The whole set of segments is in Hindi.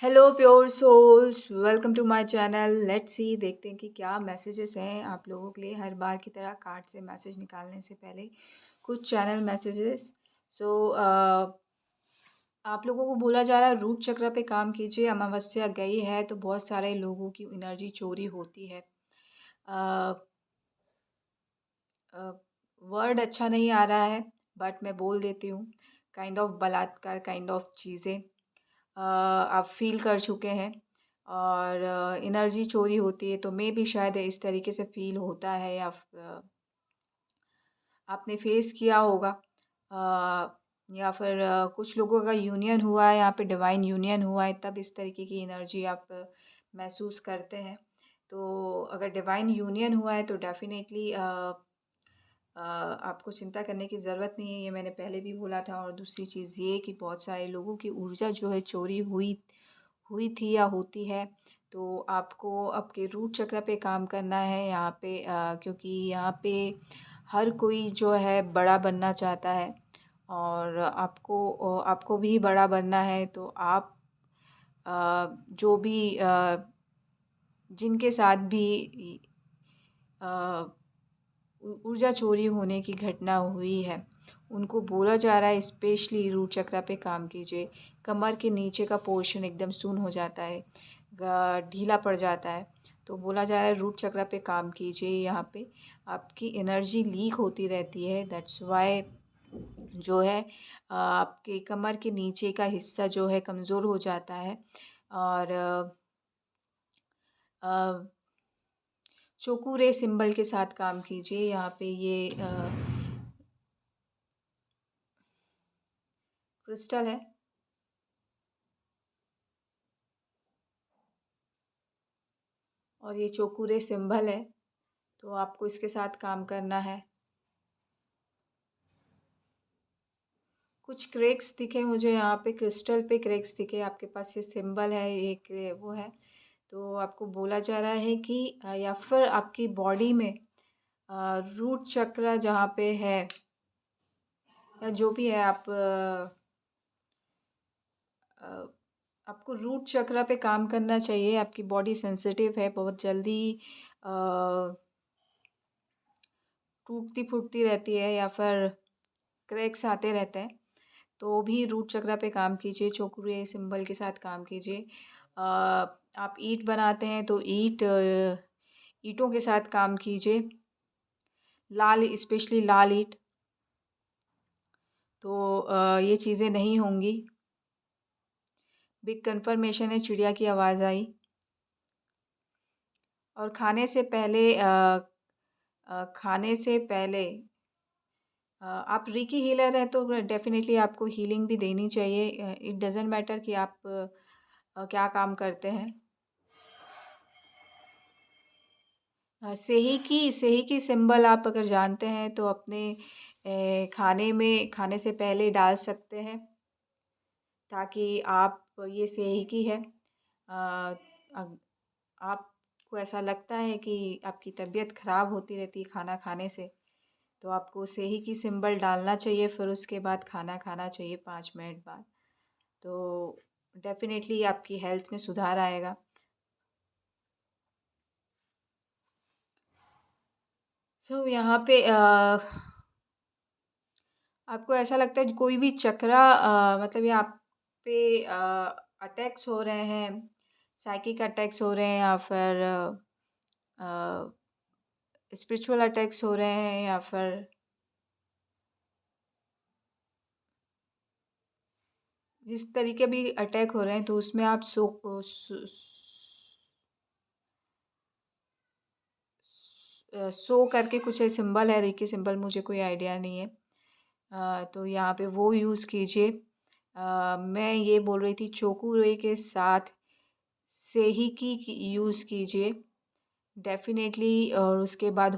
Hello pure souls, welcome to my channel. Let's see, देखते हैं कि क्या मैसेजेस हैं आप लोगों के लिए। हर बार की तरह कार्ड से मैसेज निकालने से पहले कुछ चैनल मैसेजेस। सो आप लोगों को बोला जा रहा है रूट चक्र पे काम कीजिए। अमावस्या गई है तो बहुत सारे लोगों की एनर्जी चोरी होती है। वर्ड अच्छा नहीं आ रहा है बट मैं बोल देती हूँ। काइंड ऑफ बलात्कार, काइंड ऑफ चीज़ें आप फ़ील कर चुके हैं और एनर्जी चोरी होती है, तो मे बी शायद इस तरीके से फ़ील होता है या आपने फेस किया होगा। या फिर कुछ लोगों का यूनियन हुआ है, यहाँ पे डिवाइन यूनियन हुआ है, तब इस तरीके की एनर्जी आप महसूस करते हैं। तो अगर डिवाइन यूनियन हुआ है तो डेफ़िनेटली आपको चिंता करने की ज़रूरत नहीं है, ये मैंने पहले भी बोला था। और दूसरी चीज़ ये कि बहुत सारे लोगों की ऊर्जा जो है चोरी हुई हुई थी या होती है, तो आपको आपके रूट चक्र पे काम करना है यहाँ पे। क्योंकि यहाँ पे हर कोई जो है बड़ा बनना चाहता है और आपको भी बड़ा बनना है। तो आप जो भी जिनके साथ भी अ, ऊर्जा चोरी होने की घटना हुई है, उनको बोला जा रहा है स्पेशली रूट चक्र पे काम कीजिए। कमर के नीचे का पोर्शन एकदम सुन्न हो जाता है, ढीला पड़ जाता है, तो बोला जा रहा है रूट चक्र पे काम कीजिए। यहाँ पे आपकी एनर्जी लीक होती रहती है, दैट्स वाई जो है आपके कमर के नीचे का हिस्सा जो है कमज़ोर हो जाता है। और अ, चोकूरे सिंबल के साथ काम कीजिए। यहाँ पे ये क्रिस्टल है और ये चोकूरे सिंबल है, तो आपको इसके साथ काम करना है। कुछ क्रैक्स दिखे मुझे यहाँ पे, क्रिस्टल पे क्रैक्स दिखे। आपके पास ये सिंबल है, एक वो है, तो आपको बोला जा रहा है कि या फिर आपकी बॉडी में रूट चक्र जहाँ पे है या जो भी है, अ, आपको रूट चक्र पे काम करना चाहिए। आपकी बॉडी सेंसिटिव है, बहुत जल्दी अ, टूटती फूटती रहती है या फिर क्रैक्स आते रहते हैं, तो भी रूट चक्र पे काम कीजिए। चोकुरे सिंबल के साथ काम कीजिए। आप ईंट बनाते हैं तो ईंटों के साथ काम कीजिए। लाल, स्पेशली लाल ईंट, तो ये चीज़ें नहीं होंगी। बिग कन्फर्मेशन है, चिड़िया की आवाज़ आई। और खाने से पहले आप रीकी हीलर हैं तो डेफ़िनेटली आपको हीलिंग भी देनी चाहिए। इट डज़न्ट मैटर कि आप क्या काम करते हैं। सेही की सिंबल आप अगर जानते हैं तो अपने खाने से पहले डाल सकते हैं, ताकि आप ये सेही की है। अग आपको ऐसा लगता है कि आपकी तबीयत ख़राब होती रहती है खाना खाने से, तो आपको सेही की सिंबल डालना चाहिए, फिर उसके बाद खाना खाना चाहिए 5 मिनट बाद। तो डेफ़िनेटली आपकी हेल्थ में सुधार आएगा। सो यहाँ पे आपको ऐसा लगता है कोई भी मतलब ये आप पे अटैक्स हो रहे हैं, साइकिक अटैक्स हो रहे हैं या फिर स्पिरिचुअल अटैक्स हो रहे हैं या फिर जिस तरीके भी अटैक हो रहे हैं, तो उसमें आप सो करके कुछ सिंबल है, रेकी सिंबल, मुझे कोई आइडिया नहीं है। तो यहाँ पे वो यूज़ कीजिए। मैं ये बोल रही थी चोकूरे के साथ सेही की यूज़ कीजिए डेफ़िनेटली। और उसके बाद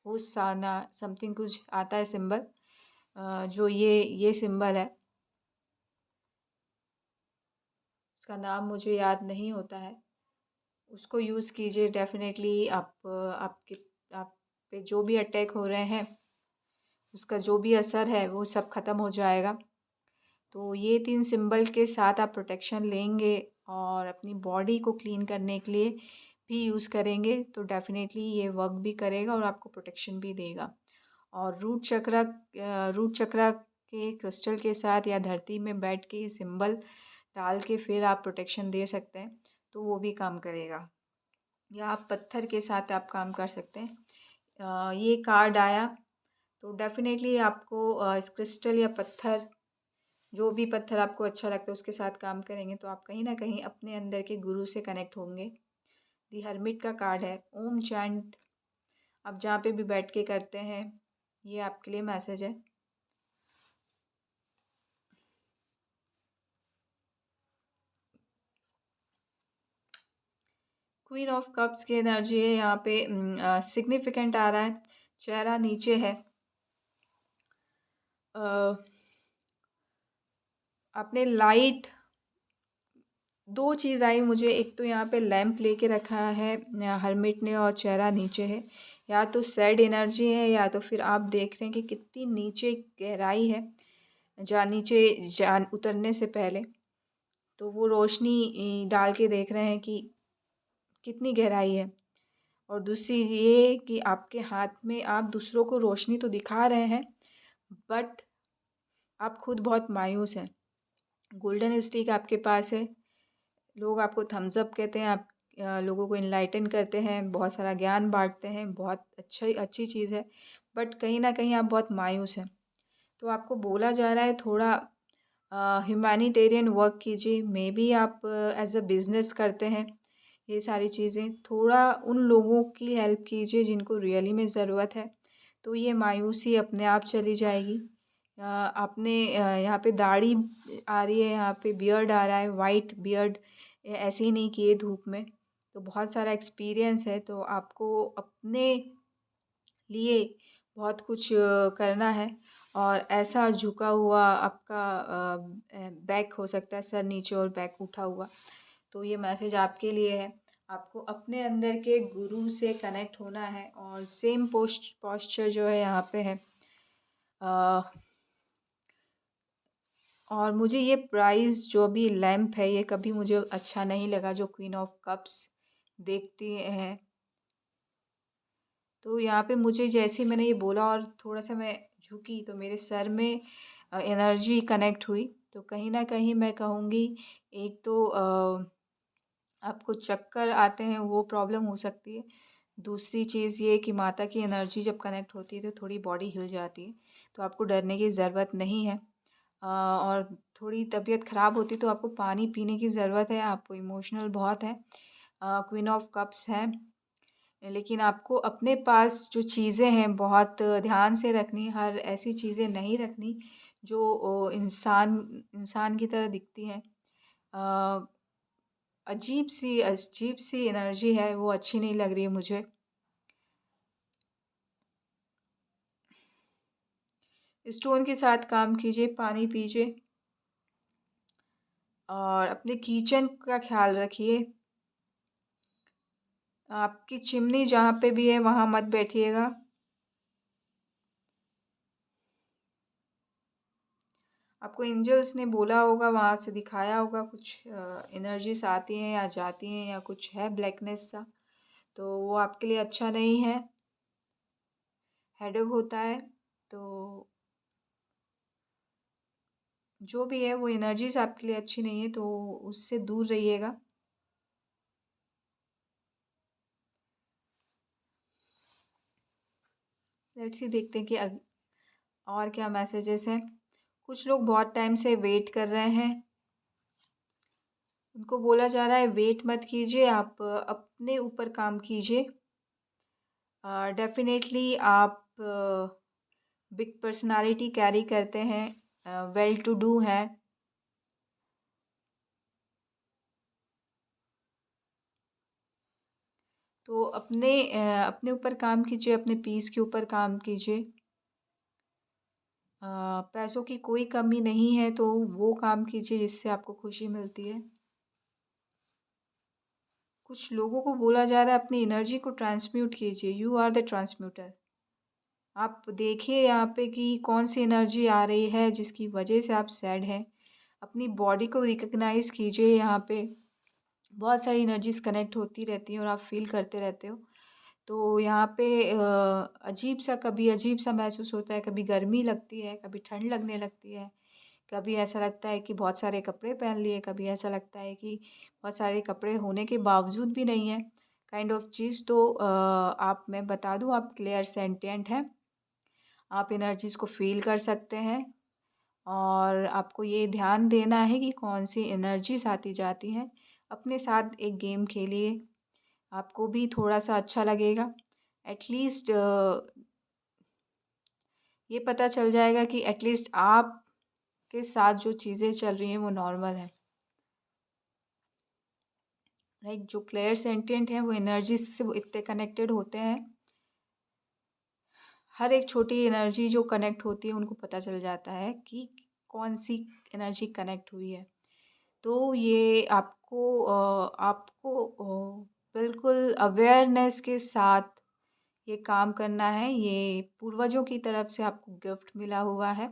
होसाना समथिंग कुछ आता है सिंबल, जो ये सिंबल है, उसका नाम मुझे याद नहीं होता है। उसको यूज़ कीजिए डेफ़िनेटली। आप पे जो भी अटैक हो रहे हैं, उसका जो भी असर है वो सब ख़त्म हो जाएगा। तो ये 3 सिंबल के साथ आप प्रोटेक्शन लेंगे और अपनी बॉडी को क्लीन करने के लिए भी यूज़ करेंगे तो डेफ़िनेटली ये वर्क भी करेगा और आपको प्रोटेक्शन भी देगा। और रूट चक्रा के क्रिस्टल के साथ या धरती में बैठ के ये सिंबल डाल के फिर आप प्रोटेक्शन दे सकते हैं, तो वो भी काम करेगा। या आप पत्थर के साथ आप काम कर सकते हैं। ये कार्ड आया तो डेफ़िनेटली आपको इस क्रिस्टल या पत्थर, जो भी पत्थर आपको अच्छा लगता है उसके साथ काम करेंगे तो आप कहीं न कहीं अपने अंदर के गुरु से कनेक्ट होंगे। दी हर्मिट का कार्ड है। ओम चैंट आप जहाँ पे भी बैठ के करते हैं, ये आपके लिए मैसेज है। क्वीन ऑफ कप्स की एनर्जी है यहाँ पे। सिग्निफिकेंट आ रहा है, चेहरा नीचे है। आपने लाइट, दो चीज़ आई मुझे। एक तो यहाँ पे लैंप लेके रखा है हर्मिट ने और चेहरा नीचे है। या तो सैड एनर्जी है या तो फिर आप देख रहे हैं कि कितनी नीचे गहराई है, जहाँ नीचे जान उतरने से पहले तो वो रोशनी डाल के देख रहे हैं कि कितनी गहराई है। और दूसरी ये कि आपके हाथ में आप दूसरों को रोशनी तो दिखा रहे हैं बट आप खुद बहुत मायूस हैं। गोल्डन स्टिक आपके पास है। लोग आपको थम्स अप कहते हैं। आप लोगों को इनलाइटन करते हैं, बहुत सारा ज्ञान बांटते हैं, बहुत अच्छी चीज़ है। बट कहीं ना कहीं आप बहुत मायूस हैं। तो आपको बोला जा रहा है थोड़ा ह्यूमैनिटेरियन वर्क कीजिए। मे बी आप एज अ बिज़नेस करते हैं ये सारी चीज़ें। थोड़ा उन लोगों की हेल्प कीजिए जिनको रियली में ज़रूरत है, तो ये मायूसी अपने आप चली जाएगी। आपने यहाँ पे दाढ़ी आ रही है, यहाँ पे बियर्ड आ रहा है, वाइट बियर्ड। ऐसे ही नहीं किए धूप में, तो बहुत सारा एक्सपीरियंस है। तो आपको अपने लिए बहुत कुछ करना है। और ऐसा झुका हुआ आपका बैक हो सकता है, सर नीचे और बैक उठा हुआ। तो ये मैसेज आपके लिए है। आपको अपने अंदर के गुरु से कनेक्ट होना है और सेम पोस्चर जो है यहाँ पे है। और मुझे ये प्राइस जो भी लैंप है ये कभी मुझे अच्छा नहीं लगा, जो क्वीन ऑफ कप्स देखती हैं। तो यहाँ पे मुझे जैसे ही मैंने ये बोला और थोड़ा सा मैं झुकी तो मेरे सर में एनर्जी कनेक्ट हुई। तो कहीं ना कहीं मैं कहूँगी, एक तो आपको चक्कर आते हैं वो प्रॉब्लम हो सकती है। दूसरी चीज़ ये कि माता की एनर्जी जब कनेक्ट होती है तो थोड़ी बॉडी हिल जाती है। तो आपको डरने की ज़रूरत नहीं है। और थोड़ी तबीयत ख़राब होती तो आपको पानी पीने की ज़रूरत है। आप इमोशनल बहुत हैं, क्वीन ऑफ कप्स हैं। लेकिन आपको अपने पास जो चीज़ें हैं बहुत ध्यान से रखनी। हर ऐसी चीज़ें नहीं रखनी जो इंसान इंसान की तरह दिखती हैं। अजीब सी एनर्जी है, वो अच्छी नहीं लग रही है मुझे। स्टोन के साथ काम कीजिए, पानी पीजिए और अपने किचन का ख्याल रखिए। आपकी चिमनी जहाँ पे भी है वहाँ मत बैठिएगा। आपको एंजल्स ने बोला होगा, वहाँ से दिखाया होगा, कुछ एनर्जीज आती हैं या जाती हैं या कुछ है ब्लैकनेस सा, तो वो आपके लिए अच्छा नहीं है। हेडेक होता है। तो जो भी है वो एनर्जीज आपके लिए अच्छी नहीं है, तो उससे दूर रहिएगा। लेट्स सी, देखते हैं कि और क्या मैसेजेस हैं। कुछ लोग बहुत टाइम से वेट कर रहे हैं। उनको बोला जा रहा है वेट मत कीजिए, आप अपने ऊपर काम कीजिए। डेफिनेटली आप बिग पर्सनालिटी कैरी करते हैं, वेल टू डू हैं। तो अपने ऊपर काम कीजिए, अपने पीस के ऊपर काम कीजिए। पैसों की कोई कमी नहीं है तो वो काम कीजिए जिससे आपको खुशी मिलती है। कुछ लोगों को बोला जा रहा है अपनी एनर्जी को ट्रांसम्यूट कीजिए। You are the transmuter. आप देखिए यहाँ पे कि कौन सी एनर्जी आ रही है जिसकी वजह से आप सैड हैं। अपनी बॉडी को रिकॉग्नाइज़ कीजिए। यहाँ पे बहुत सारी एनर्जीज़ कनेक्ट होती रहती हैं और आप फ़ील करते रहते हो। तो यहाँ पे कभी अजीब-सा महसूस होता है, कभी गर्मी लगती है, कभी ठंड लगने लगती है, कभी ऐसा लगता है कि बहुत सारे कपड़े पहन लिए, कभी ऐसा लगता है कि बहुत सारे कपड़े होने के बावजूद भी नहीं है, काइंड ऑफ चीज़। तो आप मैं बता दूँ, आप क्लियर सेंटिएंट हैं, आप एनर्जीज़ को फ़ील कर सकते हैं और आपको ये ध्यान देना है कि कौन-सी एनर्जीज़ आती जाती हैं। अपने साथ एक गेम खेलिए, आपको भी थोड़ा-सा अच्छा लगेगा। एटलीस्ट ये पता चल जाएगा कि एटलीस्ट आपके साथ जो चीज़ें चल रही हैं वो नॉर्मल है। राइट? जो क्लियर सेंटिएंट हैं वो एनर्जी से वो इतने कनेक्टेड होते हैं। हर एक छोटी एनर्जी जो कनेक्ट होती है उनको पता चल जाता है कि कौन-सी एनर्जी कनेक्ट हुई है। तो ये आपको बिल्कुल अवेयरनेस के साथ ये काम करना है। ये पूर्वजों की तरफ से आपको गिफ्ट मिला हुआ है।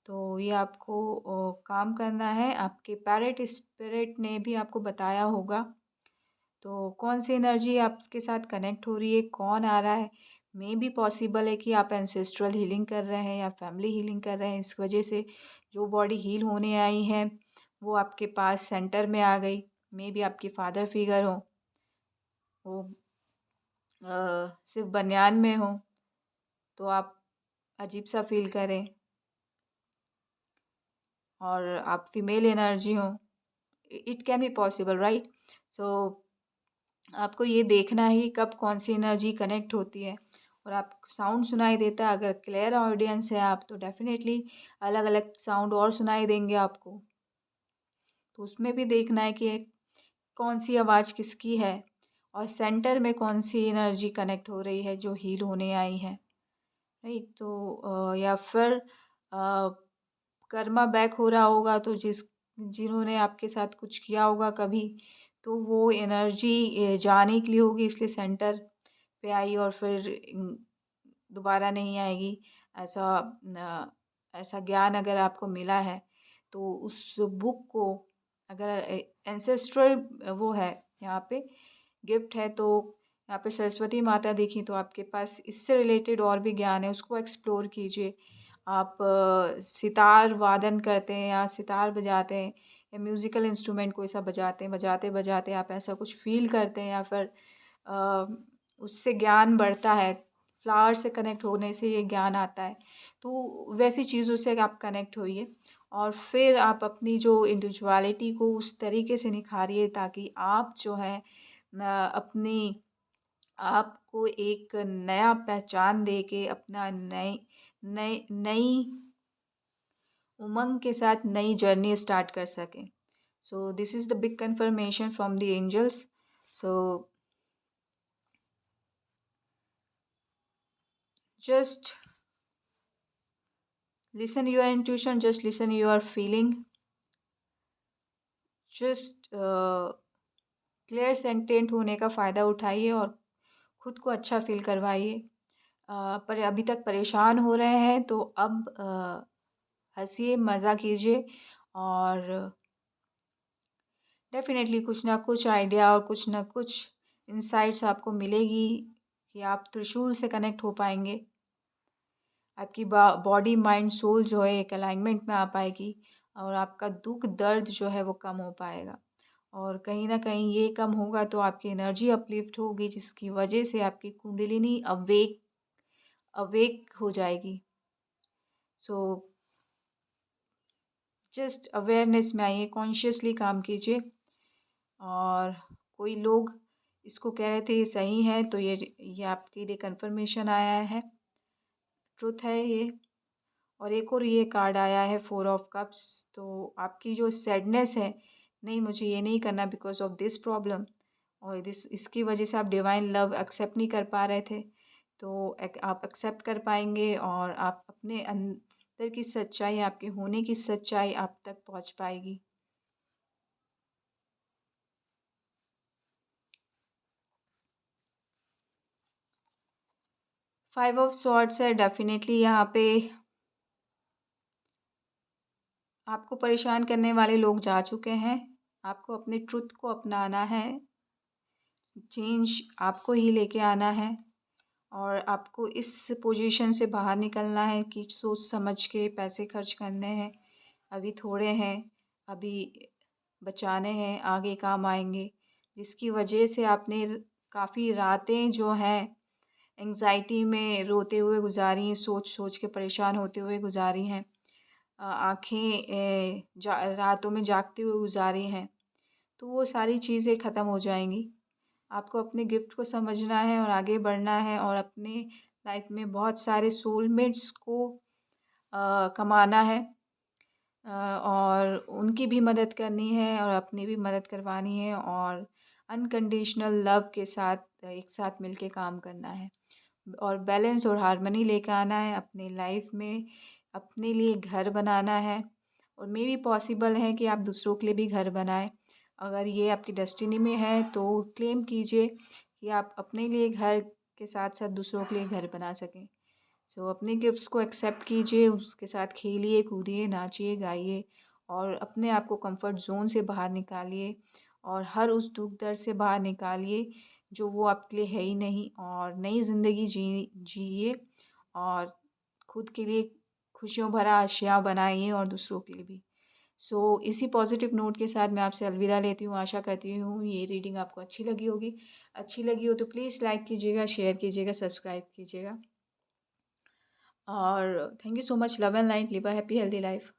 तो ये आपको काम करना है। आपके पैरेट स्पिरिट ने भी आपको बताया होगा। तो कौन-सी एनर्जी आपके साथ कनेक्ट हो रही है, कौन आ रहा है। मेबी पॉसिबल है कि आप एंसेस्ट्रल हीलिंग कर रहे हैं या फैमिली हीलिंग कर रहे हैं। इस वजह से जो बॉडी हील होने आई है, वो आपके पास सेंटर में आ गई। मेबी आपके फादर फिगर हों, वो सिर्फ़ बनियान में हों, तो आप अजीब-सा फ़ील करें और आप फीमेल एनर्जी हो, it can be possible, right? So आपको ये देखना है कि कब कौन सी एनर्जी कनेक्ट होती है और आपको साउंड सुनाई देता है। अगर क्लियर ऑडियंस है आप, तो डेफिनेटली अलग अलग साउंड और सुनाई देंगे आपको। तो उसमें भी देखना है कि कौन सी आवाज़ किसकी है और सेंटर में कौन सी एनर्जी कनेक्ट हो रही है जो हील होने आई है। राइट? तो या फिर कर्मा बैक हो रहा होगा, तो जिन्होंने आपके साथ कुछ किया होगा कभी, तो वो एनर्जी जाने के लिए होगी, इसलिए सेंटर पे आई और फिर दोबारा नहीं आएगी। ऐसा ऐसा ज्ञान अगर आपको मिला है, तो उस बुक को अगर एंसेस्ट्रल वो है यहाँ पे गिफ्ट है, तो यहाँ पे सरस्वती माता दिखी, तो आपके पास इससे रिलेटेड और भी ज्ञान है, उसको एक्सप्लोर कीजिए। आप सितार वादन करते हैं या सितार बजाते हैं या म्यूज़िकल इंस्ट्रूमेंट कोई सा बजाते हैं, बजाते-बजाते आप ऐसा कुछ फ़ील करते हैं या फिर अ, उससे ज्ञान बढ़ता है। फ्लावर से कनेक्ट होने से ये ज्ञान आता है। तो वैसी चीज़ों से आप कनेक्ट होइए और फिर आप अपनी जो इंडिविजुअलिटी को उस तरीके से निखारिए ताकि आप जो है अपनी आपको एक नया पहचान देके अपना नई नई नई उमंग के साथ नई जर्नी स्टार्ट कर सकें। So this is the big confirmation from the angels. So just listen your intuition, just listen your feeling, just clairsentient होने का फ़ायदा उठाइए और खुद को अच्छा फ़ील करवाइए। पर अभी तक परेशान हो रहे हैं तो अब हँसिए, मज़ा कीजिए और डेफ़िनेटली कुछ ना कुछ आइडिया और कुछ ना कुछ इनसाइट्स आपको मिलेगी कि आप त्रिशूल से कनेक्ट हो पाएँगे। आपकी बॉडी, माइंड, सोल जो है एक अलाइनमेंट में आ पाएगी और आपका दुःख, दर्द जो है वो कम हो पाएगा। और कहीं न कहीं ये कम होगा तो आपकी एनर्जी अपलिफ्ट होगी जिसकी वजह से आपकी कुंडलिनी अवेक अवेक हो जाएगी। सो जस्ट अवेयरनेस में आइए, कॉन्शियसली काम कीजिए और कोई लोग इसको कह रहे थे ये सही है, तो ये आपके लिए कन्फर्मेशन आया है, ट्रुथ है ये। और एक और ये कार्ड आया है 4 ऑफ कप्स, तो आपकी जो सैडनेस है, नहीं मुझे ये नहीं करना बिकॉज़ ऑफ दिस प्रॉब्लम और इसकी वजह से आप डिवाइन लव एक्सेप्ट नहीं कर पा रहे थे, तो आप एक्सेप्ट कर पाएंगे और आप अपने अंदर की सच्चाई, आपके होने की सच्चाई आप तक पहुंच पाएगी। 5 ऑफ सॉर्ड्स है, डेफिनेटली यहाँ पे आपको परेशान करने वाले लोग जा चुके हैं। आपको अपने ट्रुथ को अपनाना है। चेंज आपको ही लेके आना है और आपको इस पोजीशन से बाहर निकलना है कि सोच समझ के पैसे खर्च करने हैं। अभी थोड़े हैं, अभी बचाने हैं, आगे काम आएँगे। जिसकी वजह से आपने काफ़ी रातें जो हैं एंग्ज़ायटी में रोते हुए गुज़ारी हैं, सोच-सोच के परेशान होते हुए गुज़ारी हैं। आँखें रातों में जागते हुए गुज़ारी हैं। तो वो सारी चीज़ें ख़त्म हो जाएँगी। आपको अपने गिफ्ट को समझना है और आगे बढ़ना है और अपने लाइफ में बहुत सारे सोलमेट्स को कमाना है, और उनकी भी मदद करनी है और अपनी भी मदद करवानी है और अनकंडीशनल लव के साथ एक साथ मिलके काम करना है और बैलेंस और हार्मनी लेकर आना है अपनी लाइफ में। अपने लिए घर बनाना है और मे बी पॉसिबल है कि आप दूसरों के लिए भी घर बनाएं। अगर ये आपकी डेस्टिनी में है तो क्लेम कीजिए कि आप अपने लिए घर के साथ साथ दूसरों के लिए घर बना सकें। सो अपने गिफ्ट्स को एक्सेप्ट कीजिए, उसके साथ खेलिए, कूदिए, नाचिए, गाइए और अपने आप को कंफर्ट ज़ोन से बाहर निकालिए और हर उस दुःख दर्द से बाहर निकालिए जो वो आपके लिए है ही नहीं और नई ज़िंदगी जिए और खुद के लिए खुशियों भरा आशियाँ बनाइए और दूसरों के लिए भी। सो इसी पॉज़िटिव नोट के साथ मैं आपसे अलविदा लेती हूँ। आशा करती हूँ ये रीडिंग आपको अच्छी लगी होगी। अच्छी लगी हो तो प्लीज़ लाइक कीजिएगा, शेयर कीजिएगा, सब्सक्राइब कीजिएगा और thank you so much. Love and light, live a happy healthy life.